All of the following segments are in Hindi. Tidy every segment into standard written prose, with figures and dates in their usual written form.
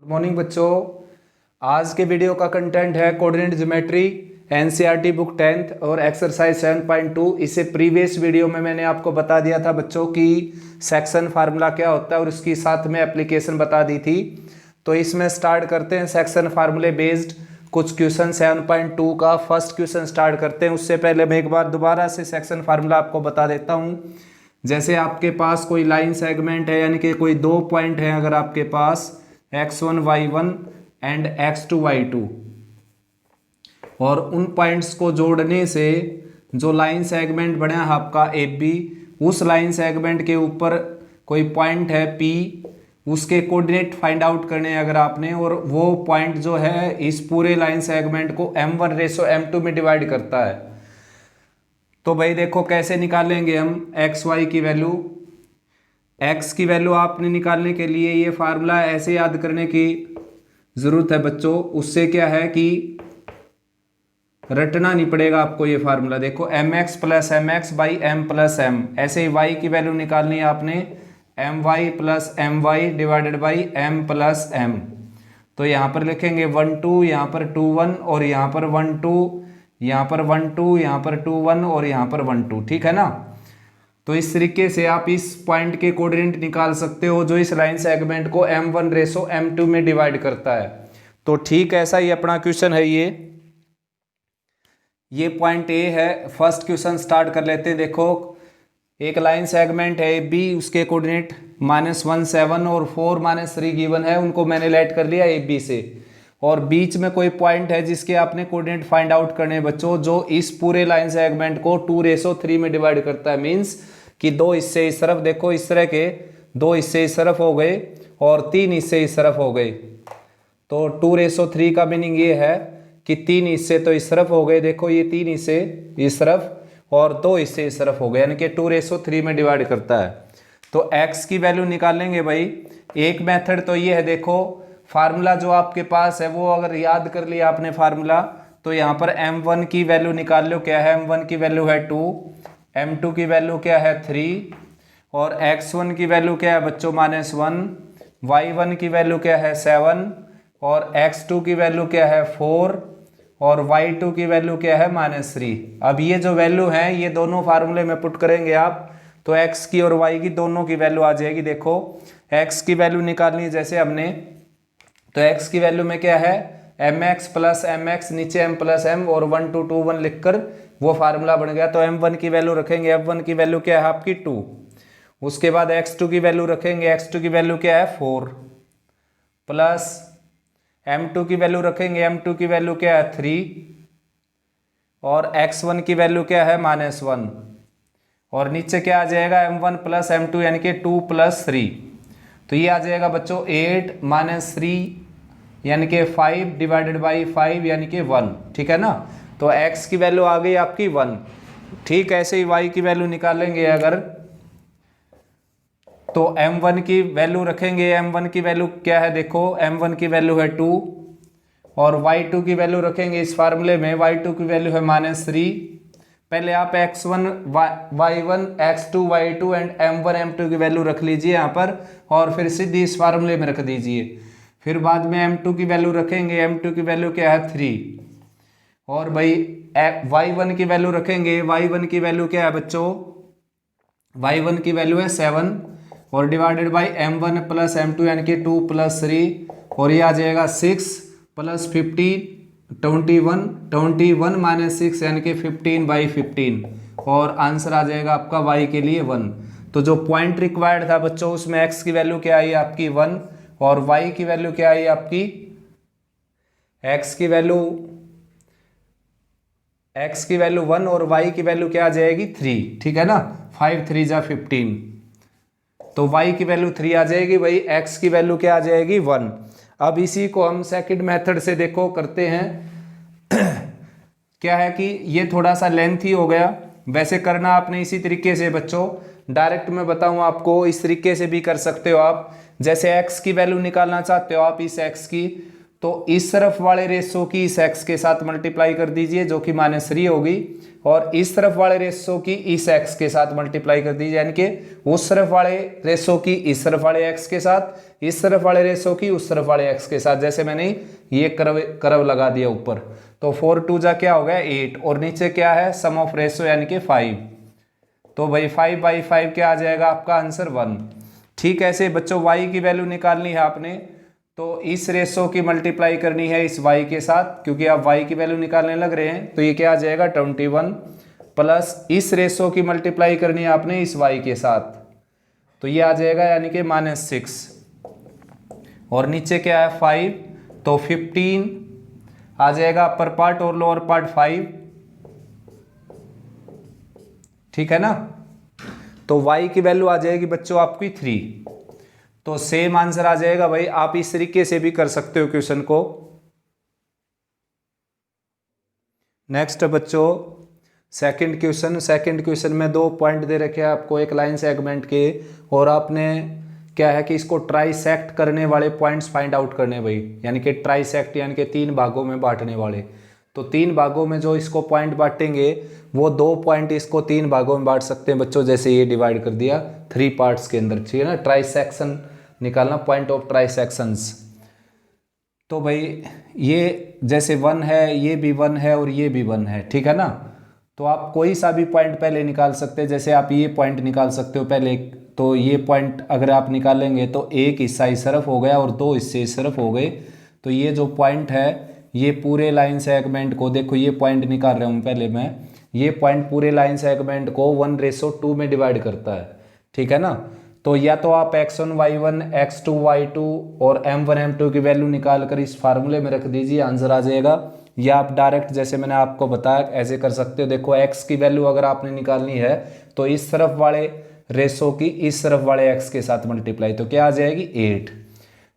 गुड मॉर्निंग बच्चों। आज के वीडियो का कंटेंट है coordinate geometry NCERT book 10th और एक्सरसाइज 7.2। इससे प्रीवियस वीडियो में मैंने आपको बता दिया था बच्चों कि सेक्शन फार्मूला क्या होता है और उसकी साथ में एप्लीकेशन बता दी थी। तो इसमें स्टार्ट करते हैं सेक्शन फार्मूले बेस्ड कुछ क्वेश्चन 7.2 का फर्स्ट क्वेश्चन स्टार्ट करते हैं। उससे पहले मैं एक बार दोबारा से सेक्शन फार्मूला आपको बता देता हूँ। जैसे आपके पास कोई लाइन सेगमेंट है यानी कि कोई दो पॉइंट है, अगर आपके पास x1 y1 and x2 y2 और उन पॉइंट्स को जोड़ने से जो लाइन सेगमेंट बना है आपका AB, उस लाइन सेगमेंट के ऊपर कोई पॉइंट है P, उसके कोऑर्डिनेट फाइंड आउट करने हैं अगर आपने, और वो पॉइंट जो है इस पूरे लाइन सेगमेंट को m1:m2 में डिवाइड करता है। तो भाई देखो कैसे निकालेंगे हम एक्स वाई की वैल्यू। एक्स की वैल्यू आपने निकालने के लिए ये फार्मूला ऐसे याद करने की ज़रूरत है बच्चों। उससे क्या है कि रटना नहीं पड़ेगा आपको ये फार्मूला। देखो mx plus M X by M plus M. ऐसे ही y की वैल्यू निकालनी है आपने my plus M Y divided by M plus M. तो यहाँ पर लिखेंगे 1 2, यहाँ पर 2 1 और यहाँ पर 1 2, यहाँ पर 1 2, यहाँ पर 2 1 और यहाँ पर 1 2। ठीक है ना। तो इस तरीके से आप इस पॉइंट के कोऑर्डिनेट निकाल सकते हो जो इस लाइन सेगमेंट को m1:m2 में डिवाइड करता है। तो ठीक ऐसा ही अपना क्वेश्चन है ये पॉइंट ए है। फर्स्ट क्वेश्चन स्टार्ट कर लेते हैं। देखो एक लाइन सेगमेंट है बी, उसके कोऑर्डिनेट -1 7 और 4 3 गिवन है, उनको मैंने लेट कर लिया ए बी से। और बीच में कोई पॉइंट है जिसके आपने कोऑर्डिनेट फाइंड आउट करने हैं बच्चों, जो इस पूरे लाइन सेगमेंट को 2:3 में डिवाइड करता है। मींस कि दो हिस्से इस तरफ, देखो इस तरह के दो हिस्से इस तरफ हो गए और 3 हिस्से इस तरफ हो गए। तो 2:3 का मीनिंग ये है कि 3 हिस्से तो इस तरफ हो गए, देखो ये 3 हिस्से इस तरफ और 2 हिस्से इस तरफ हो गए, यानी कि 2:3 में डिवाइड करता है। तो x की वैल्यू निकालेंगे भाई। एक मेथड तो ये है, देखो फार्मूला जो आपके पास है वो अगर याद कर लिया आपने फार्मूला, तो यहाँ पर m1 की वैल्यू निकाल लो। क्या है m1 की वैल्यू है 2, m2 की वैल्यू क्या है 3 और x1 की वैल्यू क्या है बच्चों -1, y1 की वैल्यू क्या है 7 और x2 की वैल्यू क्या है 4 और y2 की वैल्यू क्या है -3। अब ये जो वैल्यू है ये दोनों फार्मूले में पुट करेंगे आप, तो x की और y की दोनों की वैल्यू आ जाएगी। देखो x की वैल्यू निकालनी है जैसे हमने, तो x की वैल्यू में क्या है mx प्लस एम एक्स, नीचे m प्लस m और 1 2 2 1 लिखकर वो फार्मूला बन गया। तो m1 की वैल्यू रखेंगे, m1 की वैल्यू क्या है आपकी 2। उसके बाद x2 की वैल्यू रखेंगे, x2 की वैल्यू क्या है 4 प्लस m2 की वैल्यू रखेंगे, m2 की वैल्यू क्या है 3 और x1 की वैल्यू क्या है -1 और नीचे क्या आ जाएगा m1 प्लस m2 यानी कि 2 + 3। तो ये आ जाएगा बच्चों 8 - 3 यानी कि 5 डिवाइडेड बाई 5 यानी कि 1। ठीक है ना। तो x की वैल्यू आ गई आपकी 1। ठीक ऐसे ही y की वैल्यू निकालेंगे अगर, तो m1 की वैल्यू रखेंगे, m1 की वैल्यू क्या है देखो m1 की वैल्यू है 2 और y2 की वैल्यू रखेंगे इस फार्मूले में, y2 की वैल्यू है -3। पहले आप x1 y1 x2 y2 and m1 m2 की वैल्यू रख लीजिए यहाँ पर और फिर सीधी इस फार्मूले में रख दीजिए। फिर बाद में m2 की वैल्यू रखेंगे, m2 की वैल्यू क्या है 3 और भाई y1 की वैल्यू रखेंगे, y1 की वैल्यू क्या है बच्चों, y1 की वैल्यू है 7 और divided by m1 plus m2 यानी कि 2 + 3 और ये आ जाएगा 6 + 15 21 - 6 यानी कि 15/15 और आंसर आ जाएगा आपका y के लिए 1। तो जो पॉइंट रिक्वायर्ड था बच्चों उसमें x की वैल्यू क्या आई आपकी 1 और y की वैल्यू क्या आई आपकी, x की वैल्यू 1 और y की वैल्यू क्या आ जाएगी 3। ठीक है ना, 5 3 जा 15, तो y की वैल्यू 3 आ जाएगी भाई, x की वैल्यू क्या आ जाएगी 1। अब इसी को हम सेकंड मेथड से देखो करते हैं। क्या है कि ये थोड़ा सा लेंथी हो गया, वैसे करना आपने इसी तरीके से बच्चों, डायरेक्ट मैं बताऊं आपको इस तरीके से भी कर सकते हो आप। जैसे x की वैल्यू निकालना चाहते हो आप इस x की, तो इस तरफ वाले रेशो की इस x के साथ मल्टीप्लाई कर दीजिए जो कि -3 होगी। और इस तरफ वाले रेशो की इस x के साथ मल्टीप्लाई कर दीजिए, यानी कि उस तरफ वाले रेशो की इस तरफ वाले x के साथ, इस तरफ वाले रेशो की उस तरफ वाले x के साथ। जैसे मैंने ये कर्व लगा दिया ऊपर, तो 4 2 जा क्या हो गया 8, और नीचे क्या है सम ऑफ रेशो यानी कि 5। तो भाई 5/5 क्या आ जाएगा आपका आंसर 1। ठीक, ऐसे बच्चों y की वैल्यू निकालनी है आपने, तो इस रेशो की मल्टीप्लाई करनी है इस y के साथ, क्योंकि आप y की वैल्यू निकालने लग रहे हैं। तो ये क्या आ जाएगा 21 प्लस इस रेशो की मल्टीप्लाई करनी है आपने इस y के साथ, तो ये आ जाएगा यानी कि -6, और नीचे क्या है 5, तो 15 आ जाएगा अपर पार्ट और लोअर पार्ट 5। ठीक है ना, तो y की वैल्यू आ जाएगी बच्चों आपकी 3। तो सेम आंसर आ जाएगा भाई। आप इस तरीके से भी कर सकते हो क्वेश्चन को। नेक्स्ट बच्चों सेकंड क्वेश्चन में 2 पॉइंट दे रखे हैं आपको एक लाइन सेगमेंट के, और आपने क्या है कि इसको ट्राइसेक्ट करने वाले पॉइंट्स फाइंड आउट करने भाई, यानी कि ट्राइसेक्ट यानी कि 3 भागों में बांटने वाले। तो 3 भागों में जो इसको पॉइंट बांटेंगे वो 2 पॉइंट इसको 3 भागों में बांट सकते हैं बच्चों। जैसे ये डिवाइड कर दिया 3 पार्ट्स के अंदर, ठीक है ना। ट्राइसेक्शन निकालना, पॉइंट ऑफ ट्राइसेक्शंस। तो भाई ये जैसे 1 है, ये भी 1 है और ये भी 1 है, ठीक है ना। तो आप कोई सा भी पॉइंट पहले निकाल सकते हैं। जैसे आप ये पॉइंट निकाल सकते हो पहले, तो ये पॉइंट अगर आप निकालेंगे तो एक हिस्सा इस तरफ हो गया और 2 हिस्से इस तरफ हो गए। तो ये जो पॉइंट है ये पूरे लाइन सेगमेंट को, देखो ये पॉइंट निकाल रहा हूँ पहले मैं, ये पॉइंट पूरे लाइन सेगमेंट को 1:2 में डिवाइड करता है, ठीक है ना। तो या तो आप x1 y1 x2 y2 और m1 m2 की वैल्यू निकाल कर इस फार्मूले में रख दीजिए, आंसर आ जाएगा। या आप डायरेक्ट जैसे मैंने आपको बताया ऐसे कर सकते हो। देखो x की वैल्यू अगर आपने निकालनी है तो इस तरफ वाले रेशो की इस तरफ वाले x के साथ मल्टीप्लाई, तो क्या आ जाएगी 8।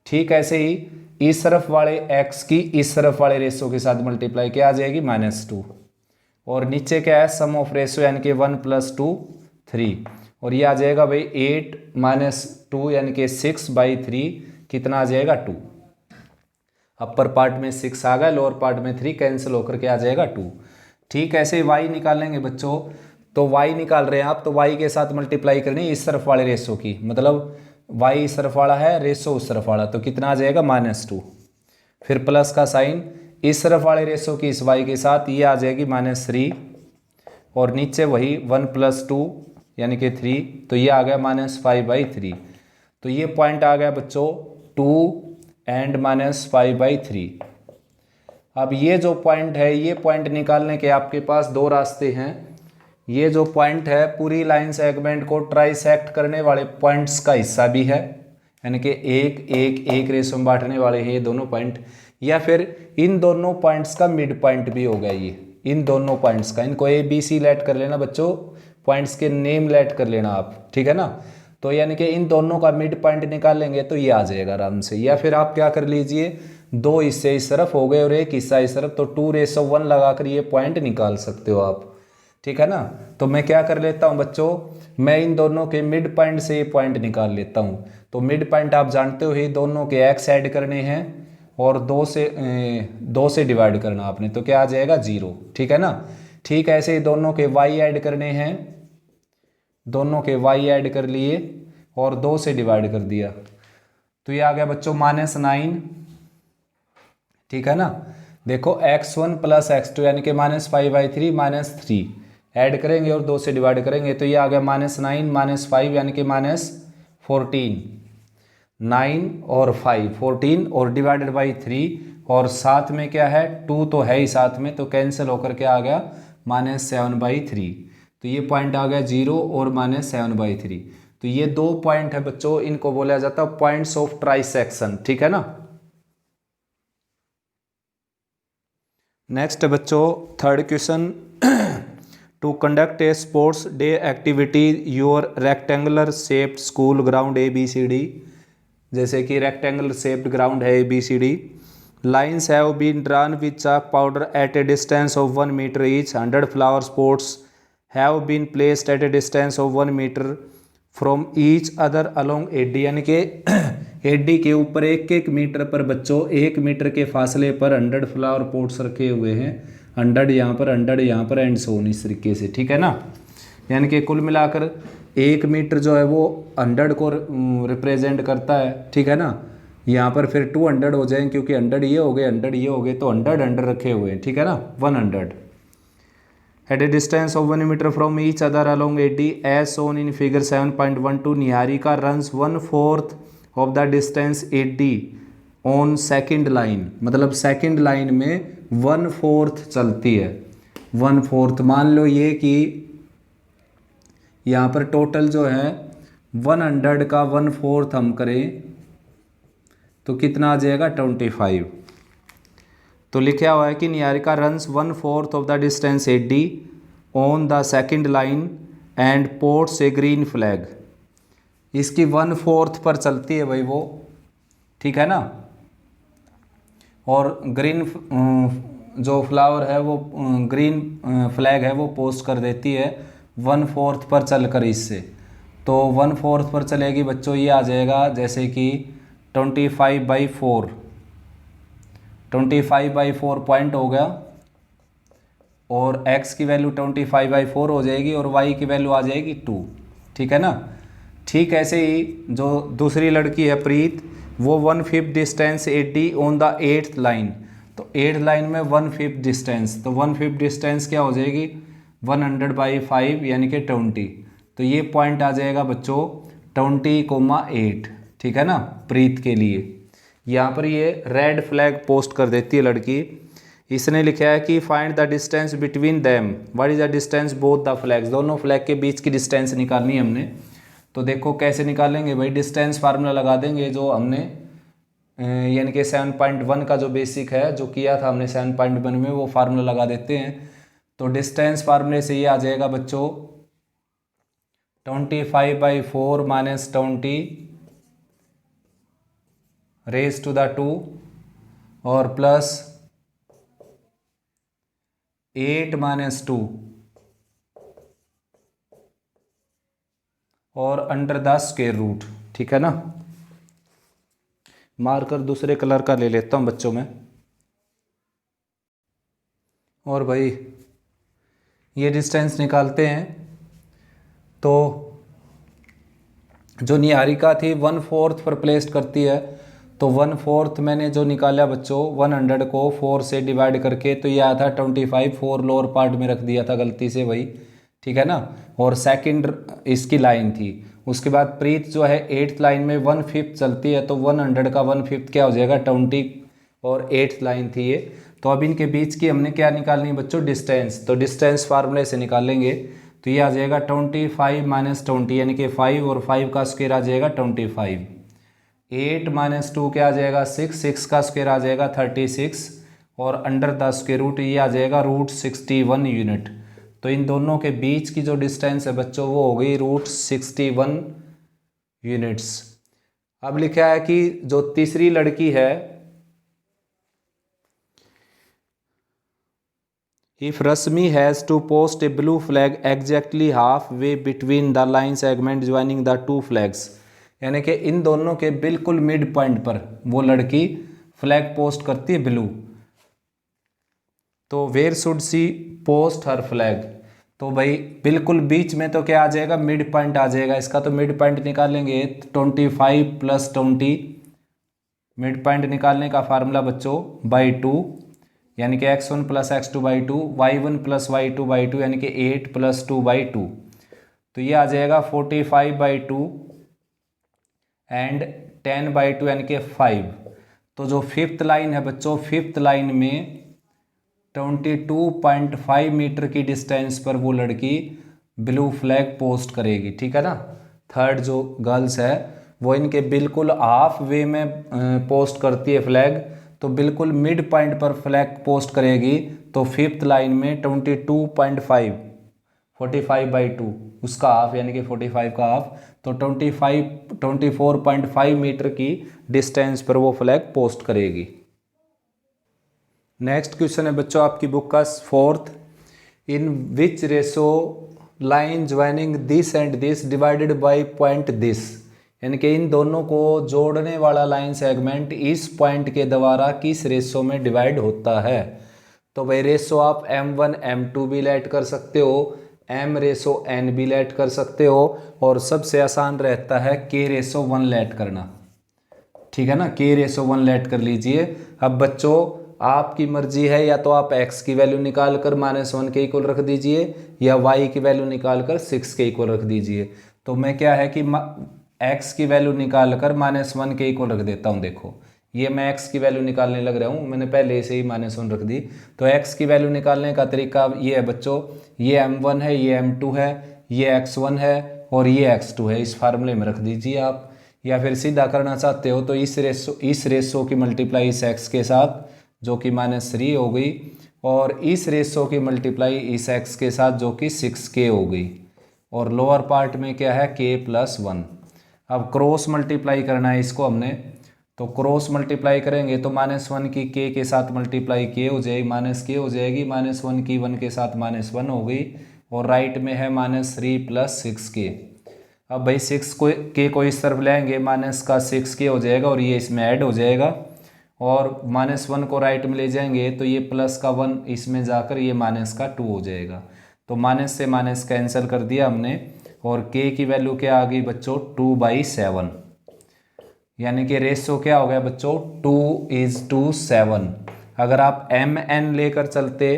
ठीक, ऐसे ही इस तरफ वाले x की इस तरफ वाले रेशो के साथ मल्टीप्लाई, क्या आ जाएगी -2। और नीचे क्या है सम ऑफ रेशो यानी कि 1 + 2 3, और ये आ जाएगा भाई 8 - 2 यानी कि 6/3, कितना आ जाएगा 2। अपर पार्ट में 6 आ गया, लोअर पार्ट में 3 कैंसिल होकर के आ जाएगा 2। ठीक, ऐसे ही y निकालेंगे बच्चों। तो y निकाल रहे हैं आप, तो y के साथ मल्टीप्लाई करनी इस तरफ वाले रेशो की, मतलब y इस तरफ वाला है, रेशो उस तरफ वाला, तो कितना आ जाएगा -2। फिर प्लस का साइन इस तरफ वाले रेशो की इस y के साथ, ये आ जाएगी -3, और नीचे वही 1 + 2 यानी कि 3, तो ये आ गया -5/3। तो ये पॉइंट आ गया बच्चों 2 एंड -5/3। अब ये जो पॉइंट है, ये पॉइंट निकालने के आपके पास 2 रास्ते हैं। ये जो पॉइंट है पूरी लाइन सेगमेंट को ट्राइसेक्ट करने वाले पॉइंट्स का हिस्सा भी है, यानी कि एक रेशो में बांटने वाले हैं ये दोनों पॉइंट, या फिर इन दोनों पॉइंट्स का मिड पॉइंट भी होगा। ये इन दोनों पॉइंट्स का, इनको ABC लेट कर लेना बच्चों, पॉइंट्स के नेम लेट कर लेना आप, ठीक है ना। तो यानी कि इन दोनों का मिड पॉइंट निकालेंगे तो ये आ जाएगा आराम से। या फिर आप क्या कर लीजिए, 2 हिस्से इस तरफ हो गए और एक हिस्सा इस तरफ, तो 2:1 लगाकर ये पॉइंट निकाल सकते हो आप, ठीक है ना। तो मैं क्या कर लेता हूँ बच्चों, मैं इन दोनों के मिड पॉइंट से ये पॉइंट निकाल लेता हूँ। तो मिड पॉइंट आप जानते हो ही, दोनों के x ऐड करने हैं और 2 से डिवाइड करना आपने, तो क्या आ जाएगा 0, ठीक है ना। ठीक, ऐसे ही दोनों के y ऐड करने हैं, दोनों के y ऐड कर लिए और 2 से डिवाइड कर दिया, तो ये आ गया बच्चों -9, ठीक है ना। देखो x1 + x2 यानी कि -5/3 -3 ऐड करेंगे और 2 से डिवाइड करेंगे, तो ये आ गया -9 - 5 यानी कि -14। 9 और 5 14 और डिवाइडेड बाई 3, और साथ में क्या है 2 तो है ही साथ में, तो कैंसिल होकर के आ गया -7/3। तो ये पॉइंट आ गया 0 और -7/3। तो ये 2 पॉइंट है बच्चों, इनको बोला जाता है पॉइंट्स ऑफ ट्राइसेक्शन, ठीक है ना। नेक्स्ट बच्चों third question, to conduct a sports day activity your rectangular shaped school ground ABCD, जैसे कि रेक्टेंगुलर शेप्ड ग्राउंड है ABCD, lines have been drawn with chalk powder at a distance of 1 metre each, 100 flower sports have been placed at a distance of 1 metre from each other along AD, यानी कि AD के ऊपर 1-1 मीटर पर बच्चों 1 मीटर के फासले पर 100 फ्लावर पॉट्स रखे हुए हैं। 100 यहाँ पर, 100 यहाँ पर, एंड सो ऑन, इस तरीके से, ठीक है ना। यानी कि कुल मिलाकर 1 मीटर जो है वो 100 को रिप्रेजेंट करता है, ठीक है ना। यहाँ पर फिर 200 हो जाएंगे क्योंकि 100 ये हो गए, 100 ये हो गए, तो 100 रखे हुए हैं, ठीक है ना। 100 at a distance of 1 meter from each other along AD as shown in figure 7.12 Niharika runs 1/4 of the distance AD on second line, मतलब सेकंड लाइन में 1/4 चलती है। 1/4 मान लो ये कि यहाँ पर टोटल जो है 100 का 1/4 हम करें तो कितना आ जाएगा 25। तो लिखा हुआ है कि Niharika runs 1/4 of the distance AD on the second line and ports A green flag. इसकी 1/4 पर चलती है भाई वो, ठीक है ना। और ग्रीन जो फ्लावर है वो ग्रीन फ्लैग है वो पोस्ट कर देती है 1/4 पर चलकर इससे। तो 1/4 पर चलेगी बच्चों, ये आ जाएगा जैसे कि 25/4, 25/4 पॉइंट हो गया, और x की वैल्यू 25/4 हो जाएगी और y की वैल्यू आ जाएगी 2, ठीक है ना। ठीक ऐसे ही जो दूसरी लड़की है प्रीत, वो 1/5 distance AD on the 8th line. तो 8th लाइन में 1/5 डिस्टेंस, तो 1/5 डिस्टेंस क्या हो जाएगी 100/5 यानी कि 20। तो ये पॉइंट आ जाएगा बच्चों 20,8, ठीक है ना, प्रीत के लिए। यहाँ पर ये रेड फ्लैग पोस्ट कर देती है लड़की। इसने लिखा है कि find the distance between them, what is the distance both the flags, दोनों फ्लैग के बीच की डिस्टेंस निकालनी है हमने। तो देखो कैसे निकालेंगे भाई, डिस्टेंस फार्मूला लगा देंगे जो हमने यानी कि 7.1 का जो बेसिक है जो किया था हमने 7.1 में, वो फार्मूला लगा देते हैं। तो डिस्टेंस फार्मूले से ये आ जाएगा बच्चों 25/4 माइनस 20 रेज टू द 2 और प्लस 8 माइनस 2 और अंडर द स्क्वायर रूट, ठीक है ना। मार्कर दूसरे कलर का ले लेता हूँ बच्चों में। और भाई ये डिस्टेंस निकालते हैं। तो जो निहारिका थी 1/4 पर प्लेस करती है, तो 1/4 मैंने जो निकाला बच्चों 100 को 4 से डिवाइड करके, तो ये आया था 25, 4 लोअर पार्ट में रख दिया था गलती से वही, ठीक है ना। और सेकंड इसकी लाइन थी। उसके बाद प्रीत जो है 8th लाइन में 1/5 चलती है, तो 100 का 1/5 क्या हो जाएगा 20, और 8th लाइन थी ये। तो अब इनके बीच की हमने क्या निकालनी है बच्चों डिस्टेंस, तो डिस्टेंस फार्मूले से निकालेंगे। तो ये आ जाएगा 25 माइनस 20 यानी कि 5, और 5 का स्क्वायर आ जाएगा 25। 8 माइनस 2 क्या आ जाएगा 6, 6 का स्क्वायर आ जाएगा 36, और अंडर द स्क्वायर रूट ये आ जाएगा √61 यूनिट। तो इन दोनों के बीच की जो डिस्टेंस है बच्चों वो हो गई √61 यूनिट्स। अब लिखा है कि जो तीसरी लड़की है, If Rasmi has to post a blue flag exactly halfway between the line segment joining the two flags, यानी कि इन दोनों के बिल्कुल मिड पॉइंट पर वो लड़की फ्लैग पोस्ट करती है ब्लू। तो where should she post her flag, तो भाई बिल्कुल बीच में तो क्या आ जाएगा मिड पॉइंट आ जाएगा इसका। तो मिड पॉइंट निकालेंगे 25 + 20, मिड पॉइंट निकालने का फार्मूला बच्चों /2 यानी कि x1 + x2/2, y1 + y2/2 यानी कि 8 + 2/2। तो ये आ जाएगा 45/2 एंड 10/2 यानी कि 5। तो जो 5th लाइन है बच्चों, 5th लाइन में 22.5 मीटर की डिस्टेंस पर वो लड़की ब्लू फ्लैग पोस्ट करेगी, ठीक है ना। थर्ड जो गर्ल्स है वो इनके बिल्कुल हाफ वे में पोस्ट करती है फ्लैग, तो बिल्कुल मिड पॉइंट पर फ्लैग पोस्ट करेगी। तो 5th लाइन में 22.5 45/2 उसका हाफ यानी कि 45 का हाफ, तो 24.5 मीटर की डिस्टेंस पर वो फ्लैग पोस्ट करेगी। नेक्स्ट क्वेश्चन है बच्चों आपकी बुक का 4th, in which ratio line joining this and this divided by point this, यानी कि इन दोनों को जोड़ने वाला लाइन सेगमेंट इस पॉइंट के द्वारा किस रेशो में डिवाइड होता है। तो भाई रेशो आप m1 m2 भी लेट कर सकते हो, m/n भी लेट कर सकते हो, और सबसे आसान रहता है k/1 लेट करना। ठीक है ना, k/1 लेट कर लीजिए। अब बच्चों आपकी मर्जी है, या तो आप x की वैल्यू निकाल कर -1 के इक्वल रख दीजिए, या y की वैल्यू निकाल कर 6 के इक्वल रख दीजिए। तो मैं क्या है कि x की वैल्यू निकाल कर -1 के इक्वल रख देता हूँ। देखो ये मैं x की वैल्यू निकालने लग रहा हूँ, मैंने पहले से ही -1 रख दी। तो x की वैल्यू निकालने का तरीका ये है बच्चों, ये m1 है, ये m2 है, ये x1 है और ये x2 है, इस फार्मूले में रख दीजिए आप। या फिर सीधा करना चाहते हो तो इस रेशो की मल्टीप्लाई इस x के साथ जो कि -3 हो गई, और इस रेशो की मल्टीप्लाई इस x के साथ जो कि 6k हो गई, और लोअर पार्ट में क्या है k+1। अब क्रॉस मल्टीप्लाई करना है इसको हमने, तो क्रॉस मल्टीप्लाई करेंगे तो -1 की k के साथ मल्टीप्लाई k हो जाएगी, -k हो जाएगी, -1 की 1 के साथ -1 हो गई, और राइट में है -3 + 6k। अब भाई 6 को k को इस तरफ लाएंगे, माइनस का 6k हो जाएगा और ये इसमें ऐड हो जाएगा, और -1 को राइट में ले जाएंगे तो ये प्लस का 1 इसमें जाकर ये -2 हो जाएगा। तो माइनस से माइनस कैंसिल कर दिया हमने, और k की वैल्यू क्या आ गई बच्चों 2/7, यानी कि रेशो क्या हो गया बच्चों 2:7। अगर आप mn लेकर चलते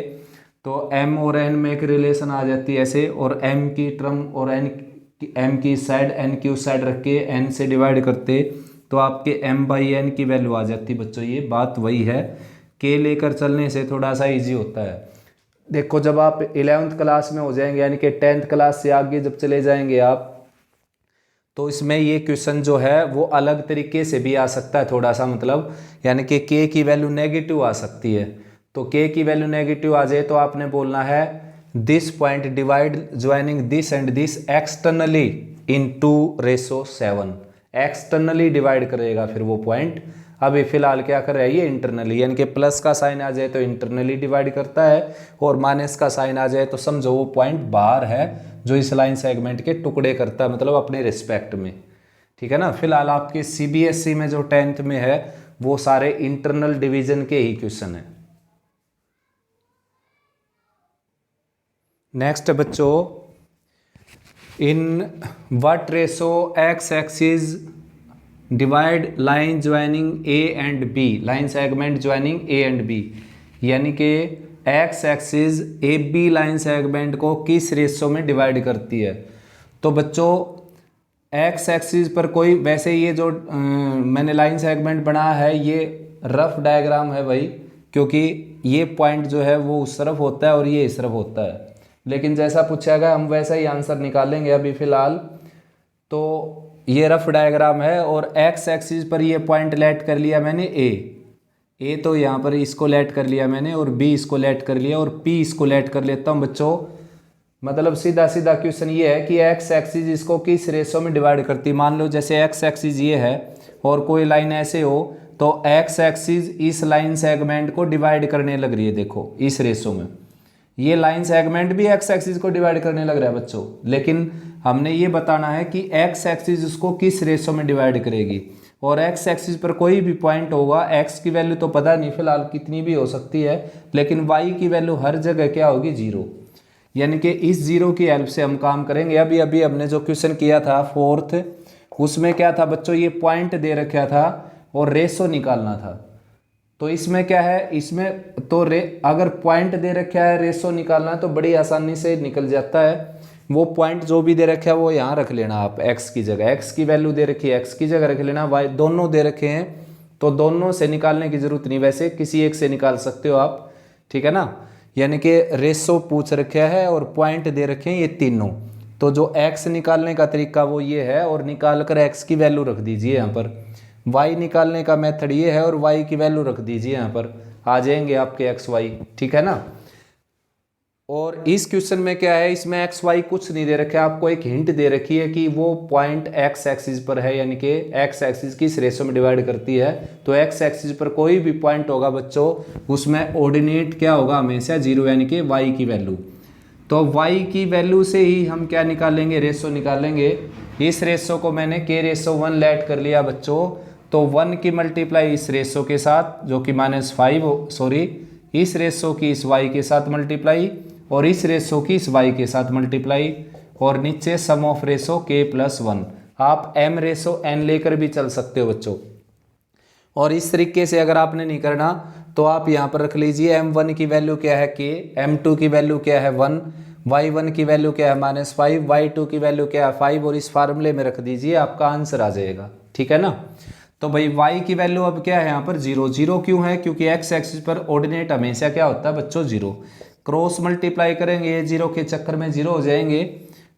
तो m और n में एक रिलेशन आ जाती है ऐसे, और m की टर्म और m की साइड n की उस साइड रख के n से डिवाइड करते तो आपके m/n की वैल्यू आ जाती बच्चों। ये बात वही है, k लेकर चलने से थोड़ा सा इजी होता है। देखो जब आप 11th क्लास में हो जाएंगे, यानी कि 10th क्लास से आगे जब चले जाएंगे आप, तो इसमें ये क्वेश्चन जो है वो अलग तरीके से भी आ सकता है थोड़ा सा, मतलब यानी कि k की वैल्यू नेगेटिव आ सकती है। तो k की वैल्यू नेगेटिव आ जाए तो आपने बोलना है this point divide joining this and this externally in 2:7। Externally divide करेगा फिर वो पॉइंट। अभी फिलहाल क्या कर रहा है ये इंटरनली, यानी कि प्लस का साइन आ जाए तो इंटरनली डिवाइड करता है, और माइनस का साइन आ जाए तो समझो वो पॉइंट बाहर है जो इस लाइन सेगमेंट के टुकड़े करता है, मतलब अपने रिस्पेक्ट में। ठीक है ना। फिलहाल आपके CBSE में जो 10th में है वो सारे इंटरनल डिवीजन के ही क्वेश्चन है। नेक्स्ट बच्चों, in what ratio x axis divide line joining A and B, line segment joining A and B, यानी कि x axis AB line segment को किस रेशो में डिवाइड करती है। तो बच्चों x एक्सिस पर कोई, वैसे ये जो मैंने लाइन सेगमेंट बनाया है ये रफ डायग्राम है भाई, क्योंकि ये पॉइंट जो है वो उस तरफ होता है और ये इस तरफ होता है, लेकिन जैसा पूछा गया हम वैसा ही आंसर निकालेंगे अभी फिलहाल। तो ये रफ डायग्राम है, और x एक्सिस पर ये पॉइंट लेट कर लिया मैंने A, तो यहाँ पर इसको लेट कर लिया मैंने, और B इसको लेट कर लिया, और P इसको लेट कर लेता हूँ बच्चों। मतलब सीधा सीधा क्वेश्चन ये है कि x एक्सिस इसको किस रेशो में डिवाइड करती है। मान लो जैसे x एक्सिस ये है और कोई लाइन ऐसे हो, तो x एक्सिस इस लाइन सेगमेंट को डिवाइड करने लग रही है, देखो इस रेशो में। ये लाइन सेगमेंट भी x एक्सिस को डिवाइड करने लग रहा है बच्चों, लेकिन हमने ये बताना है कि x एक्सिस इसको किस रेशो में डिवाइड करेगी। और x एक्सिस पर कोई भी पॉइंट होगा, x की वैल्यू तो पता नहीं फिलहाल कितनी भी हो सकती है, लेकिन y की वैल्यू हर जगह क्या होगी 0, यानी कि इस 0 की हेल्प से हम काम करेंगे। अभी अभी हमने जो क्वेश्चन किया था 4th, उसमें क्या था बच्चों, ये पॉइंट दे रखा था और रेशो निकालना था। तो इसमें क्या है, इसमें तो अगर पॉइंट दे रखा है रेशो निकालना है तो बड़ी आसानी से निकल जाता है। वो पॉइंट जो भी दे रखा है वो यहाँ रख लेना आप, x की जगह, x की वैल्यू दे रखी है x की जगह रख लेना, y दोनों दे रखे हैं तो दोनों से निकालने की जरूरत नहीं, वैसे किसी एक से निकाल सकते हो आप। ठीक है ना, यानी कि रेशो पूछ रखा है और पॉइंट दे रखे हैं ये तीनों। तो जो x निकालने का तरीका वो ये है, और निकाल कर x की वैल्यू रख दीजिए यहाँ पर। y निकालने का मेथड ये है, और y की वैल्यू रख दीजिए यहाँ पर, आ जाएंगे आपके x y। ठीक है ना। और इस क्वेश्चन में क्या है, इसमें एक्स वाई कुछ नहीं दे रखा है, आपको एक हिंट दे रखी है कि वो पॉइंट एक्स एक्सिस पर है, यानी कि एक्स एक्सिस किस रेशो में डिवाइड करती है। तो एक्स एक्सिस पर कोई भी पॉइंट होगा बच्चों, उसमें ऑर्डिनेट क्या होगा हमेशा 0, यानी कि वाई की वैल्यू। तो वाई की वैल्यू से ही हम क्या निकालेंगे, रेशो निकालेंगे। इस रेशो को मैंने k/1 लेट कर लिया बच्चों, तो 1 की मल्टीप्लाई इस रेशो के साथ जो कि -5, सॉरी इस रेशो की इस y के साथ मल्टीप्लाई और इस रेशो की इस y के साथ मल्टीप्लाई और नीचे सम ऑफ रेशो k+1। आप m रेशो n लेकर भी चल सकते हो बच्चों। और इस तरीके से अगर आपने नहीं करना तो आप यहाँ पर रख लीजिए m1 की वैल्यू क्या है k, m2 की वैल्यू क्या है 1, y1 की वैल्यू क्या है -5, y2 की वैल्यू क्या है 5 और इस फार्मूले में रख दीजिए, आपका आंसर आ जाएगा। ठीक है ना। तो भाई y की वैल्यू अब क्या है यहाँ पर 0। 0 क्यों है? क्योंकि x एक्सिस पर ऑर्डिनेट हमेशा क्या होता है बच्चों 0। क्रॉस मल्टीप्लाई करेंगे ये 0 के चक्कर में 0 हो जाएंगे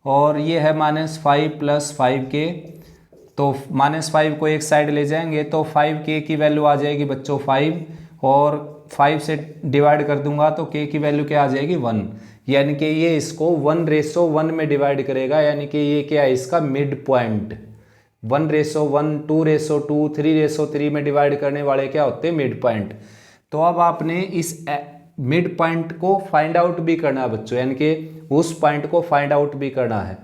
और ये है -5 + 5k, तो -5 को एक साइड ले जाएंगे तो 5k की वैल्यू आ जाएगी बच्चों 5 और 5 से डिवाइड कर दूंगा तो k की वैल्यू क्या आ जाएगी 1, यानी कि ये इसको 1:1 में डिवाइड करेगा, यानी कि ये क्या है इसका मिड पॉइंट। 1:1, 2:2, 3:3 में डिवाइड करने वाले क्या होते हैं मिड पॉइंट। तो अब आपने इस मिड पॉइंट को फाइंड आउट भी करना है बच्चों, यानी कि उस पॉइंट को फाइंड आउट भी करना है।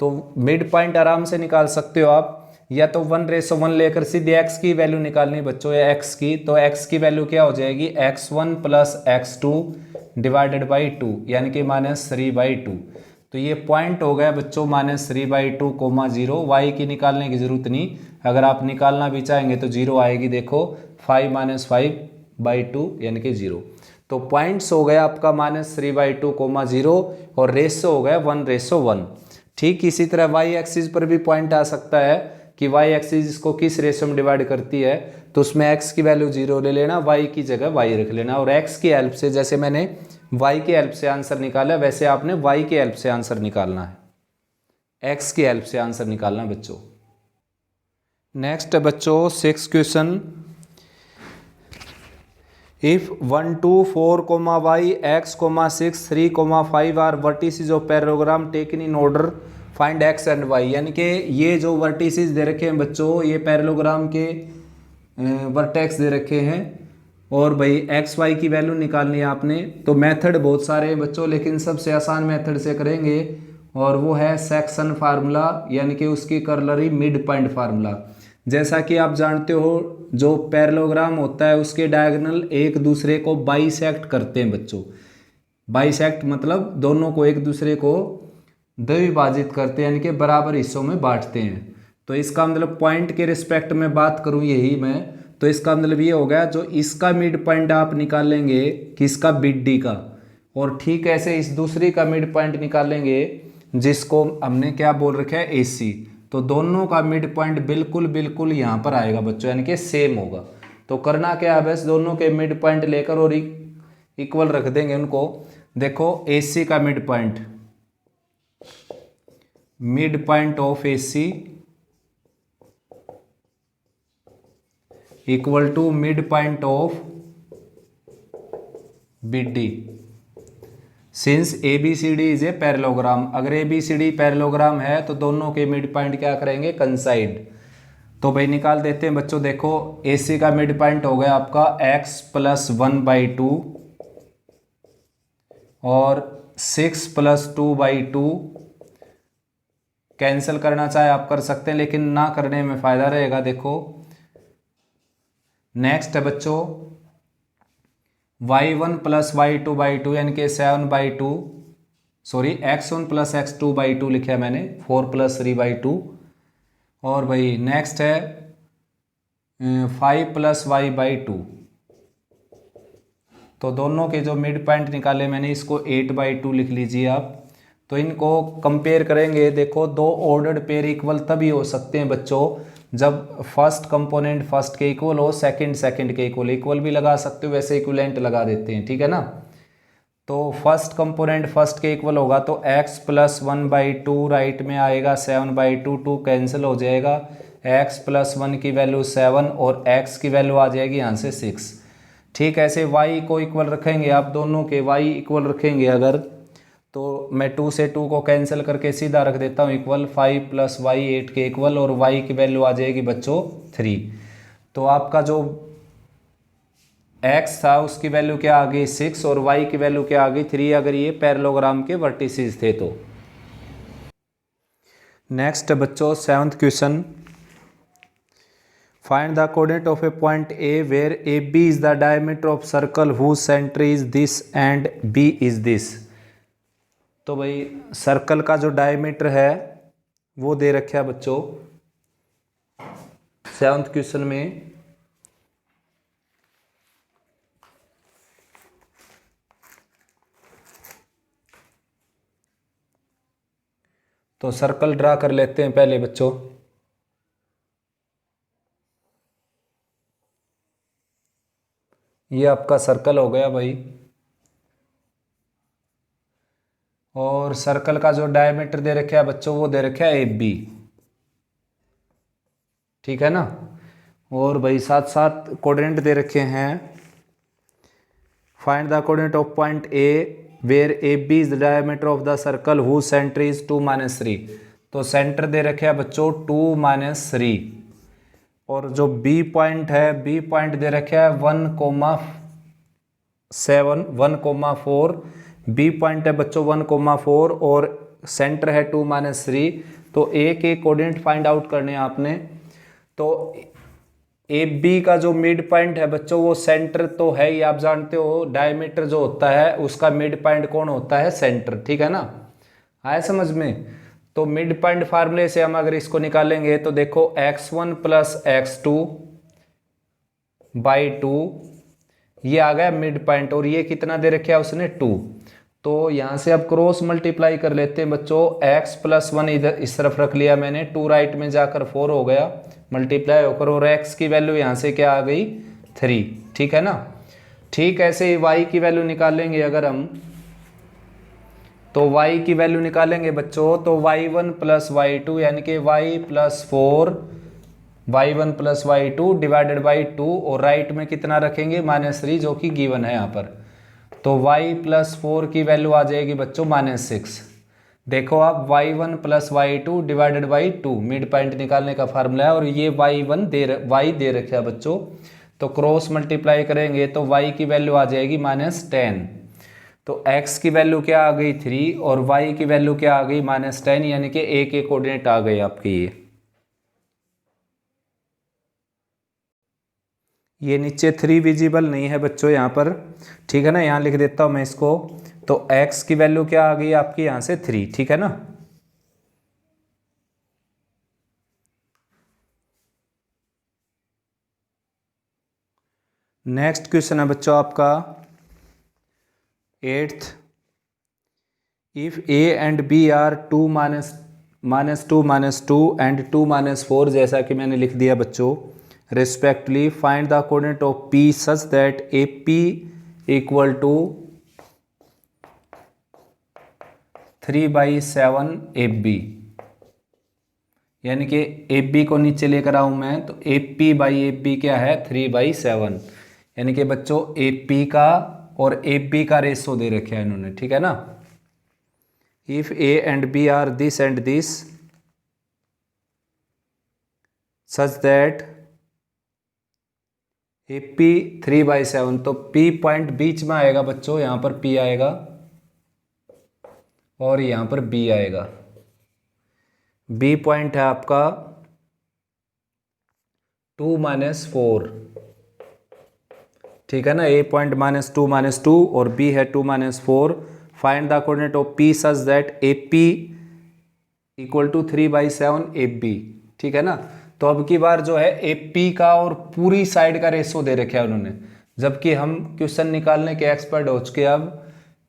तो मिड पॉइंट आराम से निकाल सकते हो आप, या तो 1:1 लेकर सीधे x की वैल्यू निकालनी बच्चों या x की, तो x की वैल्यू क्या हो जाएगी x1 + x2 डिवाइडेड बाई 2, यानी कि -3/2। तो ये पॉइंट हो गया बच्चों -3/2, 0। y की निकालने की जरूरत नहीं, अगर आप निकालना भी चाहेंगे तो 0 आएगी। देखो 5 - 5/2 यानी कि 0। तो पॉइंट्स हो गया आपका -3/2, 0 और रेशो हो गया 1:1। ठीक इसी तरह y एक्सिस पर भी पॉइंट आ सकता है कि y एक्सिस इसको किस रेशो में डिवाइड करती है, तो उसमें x की वैल्यू 0 ले लेना, y की जगह y रख लेना और x की हेल्प से, जैसे मैंने y की हेल्प से आंसर निकाला वैसे आपने y की हेल्प से आंसर निकालना है, x की हेल्प से आंसर निकालना बच्चों। नेक्स्ट है बच्चों 6 question. If 1 2 4, y, x, 6 3, 5 are vertices of parallelogram taken in order, find x and y। यानी कि ये जो वर्टिसेस दे रखे हैं बच्चों ये पैरेललोग्राम के वर्टेक्स दे रखे हैं और भाई x y की वैल्यू निकालनी है आपने। तो मेथड बहुत सारे हैं बच्चों, लेकिन सबसे आसान मेथड से करेंगे और वो है सेक्शन फार्मूला, यानी कि उसकी कर्लरी मिड पॉइंट फार्मूला। जैसा कि आप जानते हो जो पैरेललोग्राम होता है उसके डायगोनल एक दूसरे को बाइसेक्ट करते हैं बच्चों। बाइसेक्ट मतलब दोनों को एक दूसरे को द्विभाजित करते हैं, यानी कि बराबर हिस्सों में बांटते हैं। तो इसका मतलब पॉइंट के रिस्पेक्ट में बात करूं यही मैं, तो इसका मतलब ये हो गया जो इसका मिड पॉइंट आप निकालेंगे किसका बिड डी का, और ठीक ऐसे इस दूसरी का मिड पॉइंट निकालेंगे जिसको हमने क्या बोल रखा है AC। तो दोनों का मिड पॉइंट बिल्कुल बिल्कुल यहाँ पर आएगा बच्चों, यानी कि सेम होगा। तो करना क्या है बस दोनों के मिड पॉइंट लेकर और इक्वल रख देंगे उनको। देखो AC का mid point of AC equal to mid point of BD since ABCD is a parallelogram. अगर ABCD पैरेललोग्राम है तो दोनों के मिड पॉइंट क्या करेंगे कंसाइड। तो भाई निकाल देते हैं बच्चों। देखो AC का मिड पॉइंट हो गया आपका x + 1/2 और 6 + 2/2। कैंसिल करना चाहे आप कर सकते हैं, लेकिन ना करने में फायदा रहेगा। देखो नेक्स्ट है बच्चों y1 + y2/2 यानी कि 7/2, सॉरी x1 + x2/2 लिखा है मैंने, 4 + 3/2। और भाई नेक्स्ट है 5 + y/2। तो दोनों के जो मिड पॉइंट निकाले मैंने इसको 8/2 लिख लीजिए आप। तो इनको कंपेयर करेंगे। देखो दो ऑर्डर्ड पेयर इक्वल तभी हो सकते हैं बच्चों जब फर्स्ट कंपोनेंट फर्स्ट के इक्वल हो, सेकंड के इक्वल भी लगा सकते हो, वैसे इक्विवेलेंट लगा देते हैं, ठीक है ना। तो फर्स्ट कंपोनेंट फर्स्ट के इक्वल होगा तो x + 1/2 राइट में आएगा, 7/2, 2 कैंसिल हो जाएगा, x + 1 की वैल्यू 7 और x की वैल्यू आ जाएगी यहाँ से 6। ठीक ऐसे y को इक्वल रखेंगे आप, दोनों के y इक्वल रखेंगे अगर, तो मैं 2 से 2 को कैंसिल करके सीधा रख देता हूँ इक्वल, 5 + y 8 के इक्वल और y की वैल्यू आ जाएगी बच्चों 3। तो आपका जो x था उसकी वैल्यू क्या आ गई 6 और y की वैल्यू क्या आ गई 3, अगर ये पैरेललोग्राम के वर्टिसेस थे तो। नेक्स्ट बच्चों 7th question. Find the coordinate of a point A where A B is the diameter of circle whose centre is this and B is this. तो भाई सर्कल का जो डायमीटर है वो दे रखा है बच्चों 7th क्वेश्चन में। तो सर्कल ड्रा कर लेते हैं पहले बच्चों। ये आपका सर्कल हो गया भाई, और सर्कल का जो डायमीटर दे रखा है बच्चों वो दे रखा है ए बी, ठीक है ना। और भाई साथ साथ कोऑर्डिनेट दे रखे हैं। Find the coordinate of point A where A B is the diameter of the circle whose centre is 2 - 3। तो सेंटर दे रखे हैं बच्चों 2 - 3, और जो बी पॉइंट है बी पॉइंट दे रखा है 1,7 1,4। बी पॉइंट है बच्चों 1,4 और सेंटर है 2 - 3। तो ए के कोऑर्डिनेट फाइंड आउट करने हैं आपने। तो ए बी का जो मिड पॉइंट है बच्चों वो सेंटर तो है ही, आप जानते हो डायमीटर जो होता है उसका मिड पॉइंट कौन होता है, सेंटर, ठीक है ना। आया समझ में। तो मिड पॉइंट फार्मूले से हम अगर इसको निकालेंगे तो देखो x1 + x2 / 2, ये आ गया मिड पॉइंट, और ये कितना दे रखा है उसने 2। तो यहाँ से अब क्रॉस मल्टीप्लाई कर लेते हैं बच्चों। x + 1 इधर इस तरफ रख लिया मैंने, 2 राइट में जाकर 4 हो गया, मल्टीप्लाई होकर, और x की वैल्यू यहाँ से क्या आ गई 3, ठीक है ना। ठीक ऐसे ही y की वैल्यू निकालेंगे अगर हम, तो y की वैल्यू निकालेंगे बच्चों तो y1 + y2 यानी कि y + 4 y1 + y2 divided by 2, और राइट में कितना रखेंगे -3 जो कि गिवन है यहाँ पर। तो y + 4 की वैल्यू आ जाएगी बच्चों -6। देखो आप y1 + y2 divided by 2 mid point निकालने का फार्मूला है, और ये y1 y दे रखा है बच्चों। तो क्रॉस मल्टीप्लाई करेंगे तो y की वैल्यू आ जाएगी -10। तो x की वैल्यू क्या आ गई 3 और y की वैल्यू क्या आ गई -10, यानी कि a के कोऑर्डिनेट आ गए आपके ये नीचे 3 विजिबल नहीं है बच्चों यहाँ पर, ठीक है ना। यहाँ लिख देता हूँ मैं इसको। तो x की वैल्यू क्या आ गई आपकी यहाँ से 3, ठीक है ना। नेक्स्ट क्वेश्चन है बच्चों आपका 8th। If a and b are 2 - 2 - 2 and 2 - 4, जैसा कि मैंने लिख दिया बच्चों respectively, find the coordinate of p such that A P equal to 3/7 AB, यानी कि AB को नीचे लेकर आऊं मैं तो AP/AB क्या है 3/7, यानी कि बच्चों AP का और AB का रेशो दे रखे हैं इन्होंने, ठीक है ना। If A and B are this and this such that AP 3/7, तो P पॉइंट बीच में आएगा बच्चों, यहां पर P आएगा और यहां पर B आएगा। B पॉइंट है आपका 2 - 4, ठीक है ना। A पॉइंट -2 - 2 और B है 2 - 4। Find the coordinate of P such that AP equal to 3/7 AB, ठीक है ना। तो अब की बार जो है AP का और पूरी साइड का रेशो दे रखा है उन्होंने, जबकि हम क्वेश्चन निकालने के एक्सपर्ट हो चुके। अब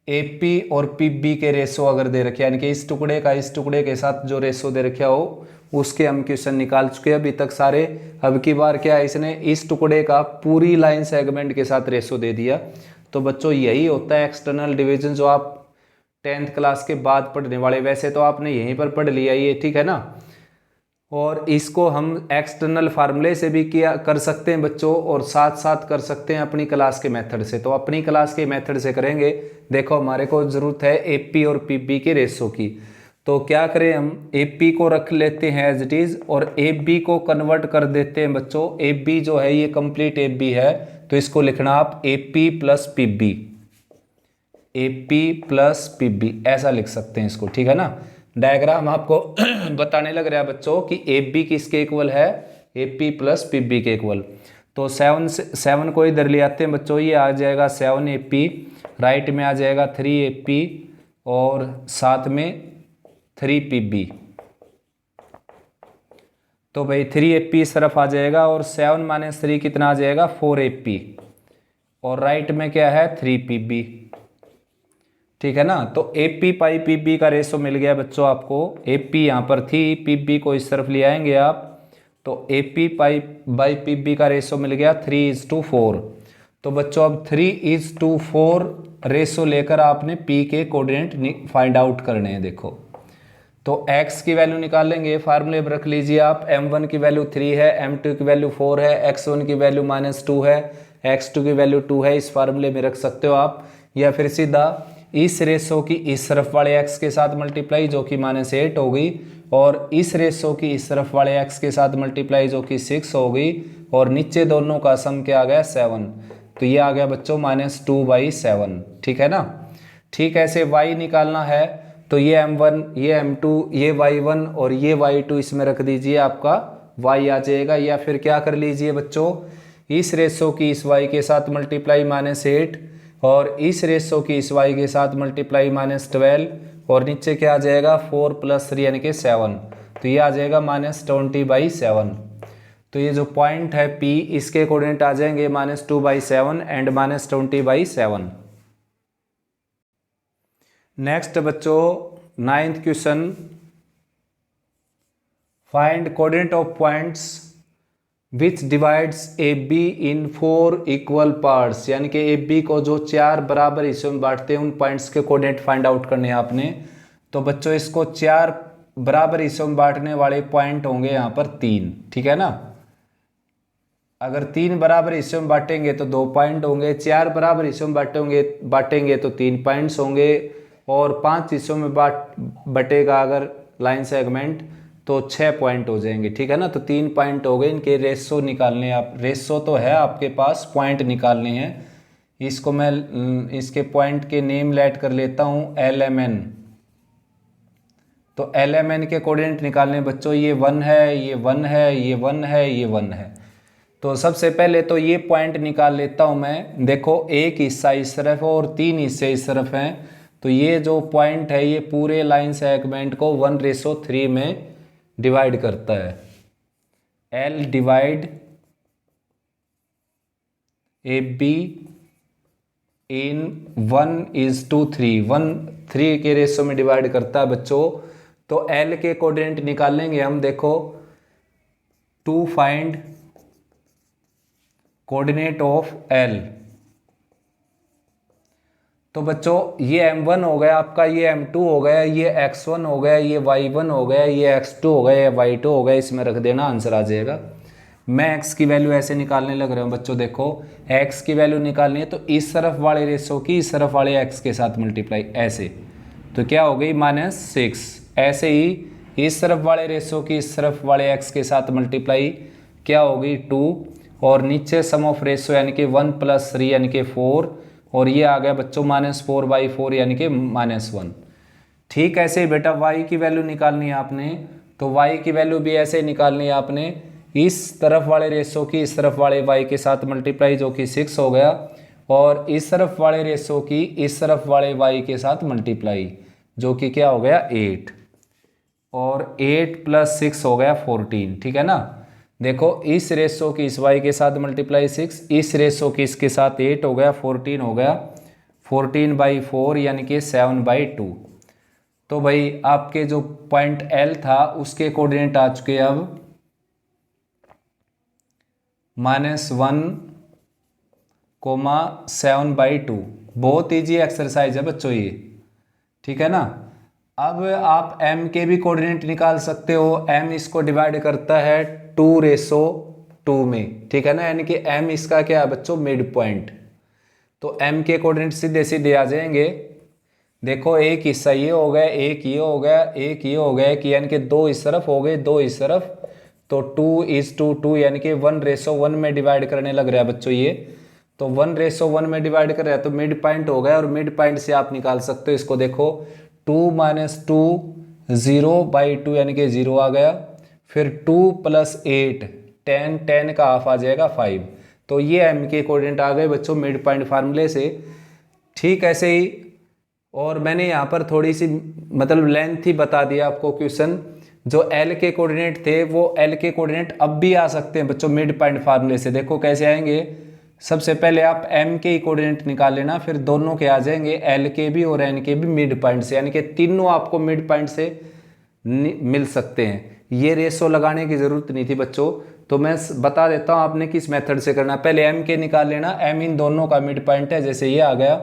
AP और PB के रेशो अगर दे रखे, यानी कि इस टुकड़े का इस टुकड़े के साथ जो रेशो दे रखा हो उसके हम क्वेश्चन निकाल चुके हैं अभी तक सारे। अब की बार क्या है, इसने इस टुकड़े का पूरी लाइन सेगमेंट के साथ रेशो दे दिया। तो बच्चों यही होता है एक्सटर्नल डिवीजन, जो आप 10th क्लास के बाद पढ़ने वाले, वैसे तो आपने यहीं पर पढ़ लिया ये, ठीक है ना। और इसको हम एक्सटर्नल फार्मूले से भी किया कर सकते हैं बच्चों, और साथ साथ कर सकते हैं अपनी क्लास के मेथड से। तो अपनी क्लास के मेथड से करेंगे। देखो हमारे को ज़रूरत है AP और PB के रेशो की, तो क्या करें हम AP को रख लेते हैं एज इट इज़, और AB को कन्वर्ट कर देते हैं बच्चों। AB जो है ये कंप्लीट AB है, तो इसको लिखना आप AP + PB, AP + PB ऐसा लिख सकते हैं इसको, ठीक है ना। डायग्राम आपको बताने लग रहा है बच्चों कि AB किसके इक्वल है, A P plus P B के इक्वल। तो 7 को इधर ले आते हैं बच्चों, ये आ जाएगा 7 ए पी, राइट में आ जाएगा 3 ए पी और साथ में 3 पी बी। तो भाई 3 ए पी इस तरफ आ जाएगा और 7 माइनस 3 कितना आ जाएगा 4 ए पी और राइट में क्या है 3 पी बी। ठीक है ना। तो A P pi P B का रेशो मिल गया बच्चों आपको। ए पी यहाँ पर थी, पी बी को इस तरफ ले आएंगे आप, तो A P pi by P B का रेशो मिल गया 3:4। तो बच्चों अब 3:4 रेशो लेकर आपने पी के कोऑर्डिनेट फाइंड आउट करने हैं। देखो तो x की वैल्यू निकाल लेंगे, फार्मूले में रख लीजिए आप। m1 की वैल्यू 3 है, m2 की वैल्यू 4 है, x1 की वैल्यू -2 है, x2 की वैल्यू 2 है। इस फार्मूले में रख सकते हो आप, या फिर सीधा इस रेशो की इस तरफ वाले x के साथ मल्टीप्लाई जो कि -8 हो गई, और इस रेशो की इस तरफ वाले x के साथ मल्टीप्लाई जो कि 6 हो गई, और नीचे दोनों का सम क्या आ गया 7। तो ये आ गया बच्चों -2/7। ठीक है ना। ठीक ऐसे y निकालना है तो ये m1, ये m2, ये y1 और ये y2 इसमें रख दीजिए, आपका y आ जाएगा। या फिर क्या कर लीजिए बच्चों, इस रेशो की इस y के साथ मल्टीप्लाई -8 और इस रेशो की इस y के साथ मल्टीप्लाई -12 और नीचे क्या आ जाएगा 4 + 3 यानी कि 7। तो ये आ जाएगा -20/7। तो ये जो पॉइंट है P, इसके कोऑर्डिनेट आ जाएंगे -2/7 एंड -20/7। नेक्स्ट बच्चों 9th question, find coordinate of points which divides A be in 4 equal parts. यानी कि ए बी को जो 4 बराबर हिस्सों में बांटते हैं, उन पॉइंट्स के कोऑर्डिनेट फाइंड आउट करने हैं आपने। तो बच्चों इसको 4 बराबर हिस्सों में बांटने वाले पॉइंट होंगे यहाँ पर 3। ठीक है ना। अगर 3 बराबर हिस्सों में बांटेंगे तो 2 पॉइंट होंगे, 4 बराबर हिस्सों में बांटेंगे तो 3 पॉइंट्स होंगे, और 5 हिस्सों में बटेगा अगर लाइन सेगमेंट तो 6 पॉइंट हो जाएंगे। ठीक है ना। तो 3 पॉइंट हो गए, इनके रेशो निकालने हैं आप। रेशो तो है आपके पास, पॉइंट निकालने हैं। इसको मैं इसके पॉइंट के नेम लेट कर लेता हूँ LMN। तो LMN के कोऑर्डिनेट निकालने बच्चों, ये 1 है, ये 1 है, ये 1 है, ये 1 है। तो सबसे पहले तो ये पॉइंट निकाल लेता हूँ मैं। देखो एक हिस्सा इस तरफ है और 3 हिस्से इस तरफ हैं। तो ये जो पॉइंट है ये पूरे लाइन सेगमेंट को 1:3 में डिवाइड करता है। L divide A be in 1:3, 1:3 के रेशो में डिवाइड करता है बच्चों। तो L के कोऑर्डिनेट निकाल लेंगे हम। देखो to find coordinate of L। तो बच्चों ये m1 हो गया आपका, ये m2 हो गया, ये x1 हो गया, ये y1 हो गया, ये x2 हो गया, ये y2 हो गया। इसमें रख देना, आंसर आ जाएगा। मैं x की वैल्यू ऐसे निकालने लग रहा हूँ बच्चों। देखो x की वैल्यू निकालनी है तो इस तरफ वाले रेशो की इस तरफ वाले x के साथ मल्टीप्लाई, ऐसे। तो क्या हो गई -6। ऐसे ही इस तरफ वाले रेशो की इस तरफ वाले x के साथ मल्टीप्लाई, क्या हो गई 2, और नीचे सम ऑफ रेशो यानी कि 1 + 3 यानी कि 4, और ये आ गया बच्चों -4/4 यानी कि -1। ठीक ऐसे ही बेटा y की वैल्यू निकालनी है आपने। तो y की वैल्यू भी ऐसे ही निकालनी है आपने। इस तरफ वाले रेशो की इस तरफ वाले y के साथ मल्टीप्लाई जो कि 6 हो गया, और इस तरफ वाले रेशो की इस तरफ वाले y के साथ मल्टीप्लाई जो कि क्या हो गया 8, और 8 + 6 हो गया 14। ठीक है ना। देखो इस रेशो की इस y के साथ मल्टीप्लाई 6, इस रेशो की इसके साथ 8 हो गया, 14 हो गया, 14/4 यानी कि 7/2। तो भाई आपके जो पॉइंट L था उसके कोऑर्डिनेट आ चुके अब -1, 7/2। बहुत ईजी एक्सरसाइज है बच्चों ये। ठीक है ना। अब आप m के भी कोऑर्डिनेट निकाल सकते हो। m इसको डिवाइड करता है 2:2 में। ठीक है ना। यानी कि m इसका क्या है बच्चों मिड पॉइंट। तो m के कोऑर्डिनेट सीधे सीधे आ जाएंगे। देखो एक हिस्सा ये हो गया, एक ये हो गया, एक ये हो गया, कि यानी कि 2 इस तरफ हो गए, 2 इस तरफ। तो 2:2 यानी कि 1:1 में डिवाइड करने लग रहा है बच्चों ये। तो 1:1 में डिवाइड कर रहा है तो मिड पॉइंट हो गया, और मिड पॉइंट से आप निकाल सकते हो इसको। देखो 2 - 2 0/2 यानी कि 0 आ गया। फिर 2 + 8, 10, 10 का हाफ आ जाएगा 5। तो ये एम के कोऑर्डिनेट आ गए बच्चों मिड पॉइंट फार्मूले से। ठीक ऐसे ही और मैंने यहाँ पर थोड़ी सी मतलब लेंथ ही बता दिया आपको क्वेश्चन। जो एल के कोऑर्डिनेट थे वो एल के कोऑर्डिनेट अब भी आ सकते हैं बच्चों मिड पॉइंट फार्मूले से। देखो कैसे आएंगे, सबसे पहले आप एम के कोऑर्डिनेट निकाल लेना, फिर दोनों के आ जाएंगे एल के भी और एन के भी मिड पॉइंट से, यानी कि तीनों आपको मिड पॉइंट से मिल सकते हैं। ये रेशो लगाने की जरूरत नहीं थी बच्चों, तो मैं बता देता हूँ आपने किस मेथड से करना। पहले एम के निकाल लेना, एम इन दोनों का मिड पॉइंट है, जैसे ये आ गया,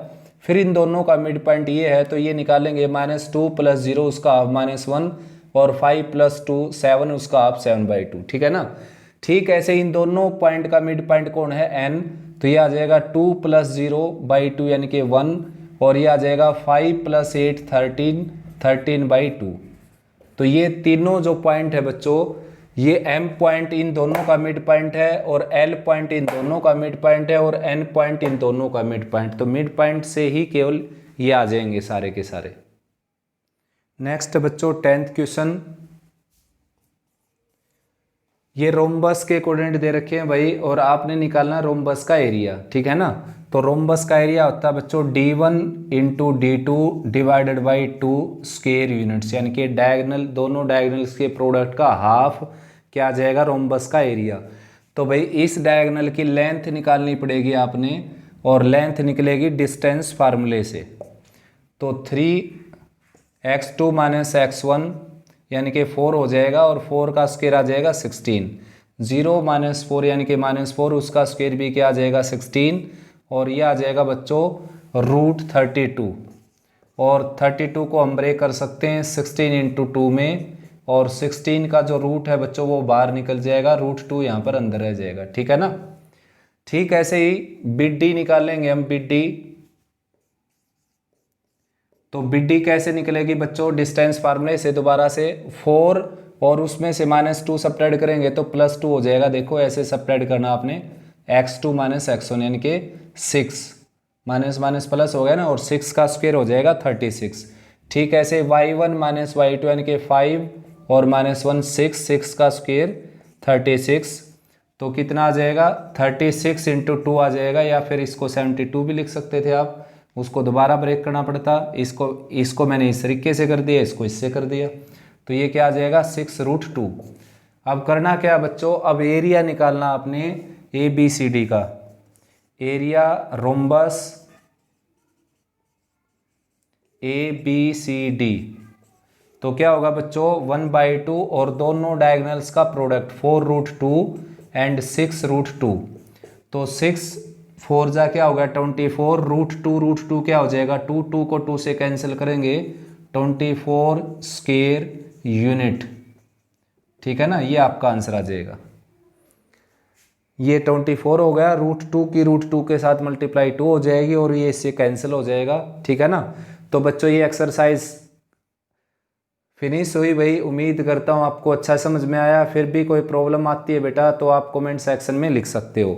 फिर इन दोनों का मिड पॉइंट ये है तो ये निकालेंगे -2 + 0 उसका हाफ -1 और 5 + 2 7 उसका हाफ 7/2। ठीक है ना। ठीक ऐसे इन दोनों पॉइंट का मिड पॉइंट कौन है, एन, तो ये आ जाएगा 2 + 0/2 यानी कि 1 और ये आ जाएगा 5 + 8 13 13/2। तो ये तीनों जो पॉइंट है बच्चों, ये एम पॉइंट इन दोनों का मिड पॉइंट है और एल पॉइंट इन दोनों का मिड पॉइंट है और एन पॉइंट इन दोनों का मिड पॉइंट। तो मिड पॉइंट से ही केवल ये आ जाएंगे सारे के सारे। नेक्स्ट बच्चों 10th क्वेश्चन, ये रोम्बस के कोऑर्डिनेट दे रखे हैं भाई और आपने निकालना रोम्बस का एरिया। ठीक है ना। तो रोम्बस का एरिया होता है बच्चों d1 × d2 divided by 2 square units, यानी कि डायगोनल, दोनों डायगोनल्स के प्रोडक्ट का हाफ क्या आ जाएगा रोम्बस का एरिया। तो भाई इस डायगोनल की लेंथ निकालनी पड़ेगी आपने और लेंथ निकलेगी डिस्टेंस फार्मूले से। तो 3x2 - x1 यानी कि 4 हो जाएगा और 4 का स्क्वायर आ जाएगा 16। 0 - 4 यानी कि -4 उसका स्क्वायर भी क्या आ जाएगा 16 और ये आ जाएगा बच्चों √32। और 32 को हम ब्रेक कर सकते हैं 16 × 2 में और 16 का जो रूट है बच्चों वो बाहर निकल जाएगा, √2 यहाँ पर अंदर रह जाएगा। ठीक है ना। ठीक ऐसे ही बिड डी निकाल लेंगे हम, बिड डी। तो बिड डी कैसे निकलेगी बच्चों, डिस्टेंस फार्मूले से दोबारा से 4 और उसमें से -2 सब्ट्रैक्ट करेंगे तो +2 हो जाएगा। देखो ऐसे सब्ट्रैक्ट करना आपने, x2 - x1 यानी कि 6 माइनस माइनस प्लस हो गया ना और 6 का स्क्वायर हो जाएगा 36। ठीक ऐसे y1 - y2 यानी कि 5 और -1 6 का स्क्वायर 36। तो कितना आ जाएगा 36 × 2 आ जाएगा, या फिर इसको 72 भी लिख सकते थे आप, उसको दोबारा ब्रेक करना पड़ता। इसको मैंने इस तरीके से कर दिया, इसको इससे कर दिया, तो ये क्या आ जाएगा 6√2। अब करना क्या बच्चों, अब एरिया निकालना आपने ABCD का, एरिया रोम्बस ABCD। तो क्या होगा बच्चों 1/2 और दोनों डायगोनल्स का प्रोडक्ट 4√2 एंड 6√2। तो 6 4 जा क्या होगा 24, √2 क्या हो जाएगा 2 को 2 से कैंसिल करेंगे 24 स्क्वायर यूनिट। ठीक है ना, ये आपका आंसर आ जाएगा। ये 24 हो गया, √2 की √2 के साथ मल्टीप्लाई 2 हो जाएगी और ये इससे कैंसिल हो जाएगा। ठीक है ना। तो बच्चों ये एक्सरसाइज फिनिश हुई भाई, उम्मीद करता हूँ आपको अच्छा समझ में आया। फिर भी कोई प्रॉब्लम आती है बेटा तो आप कमेंट सेक्शन में लिख सकते हो।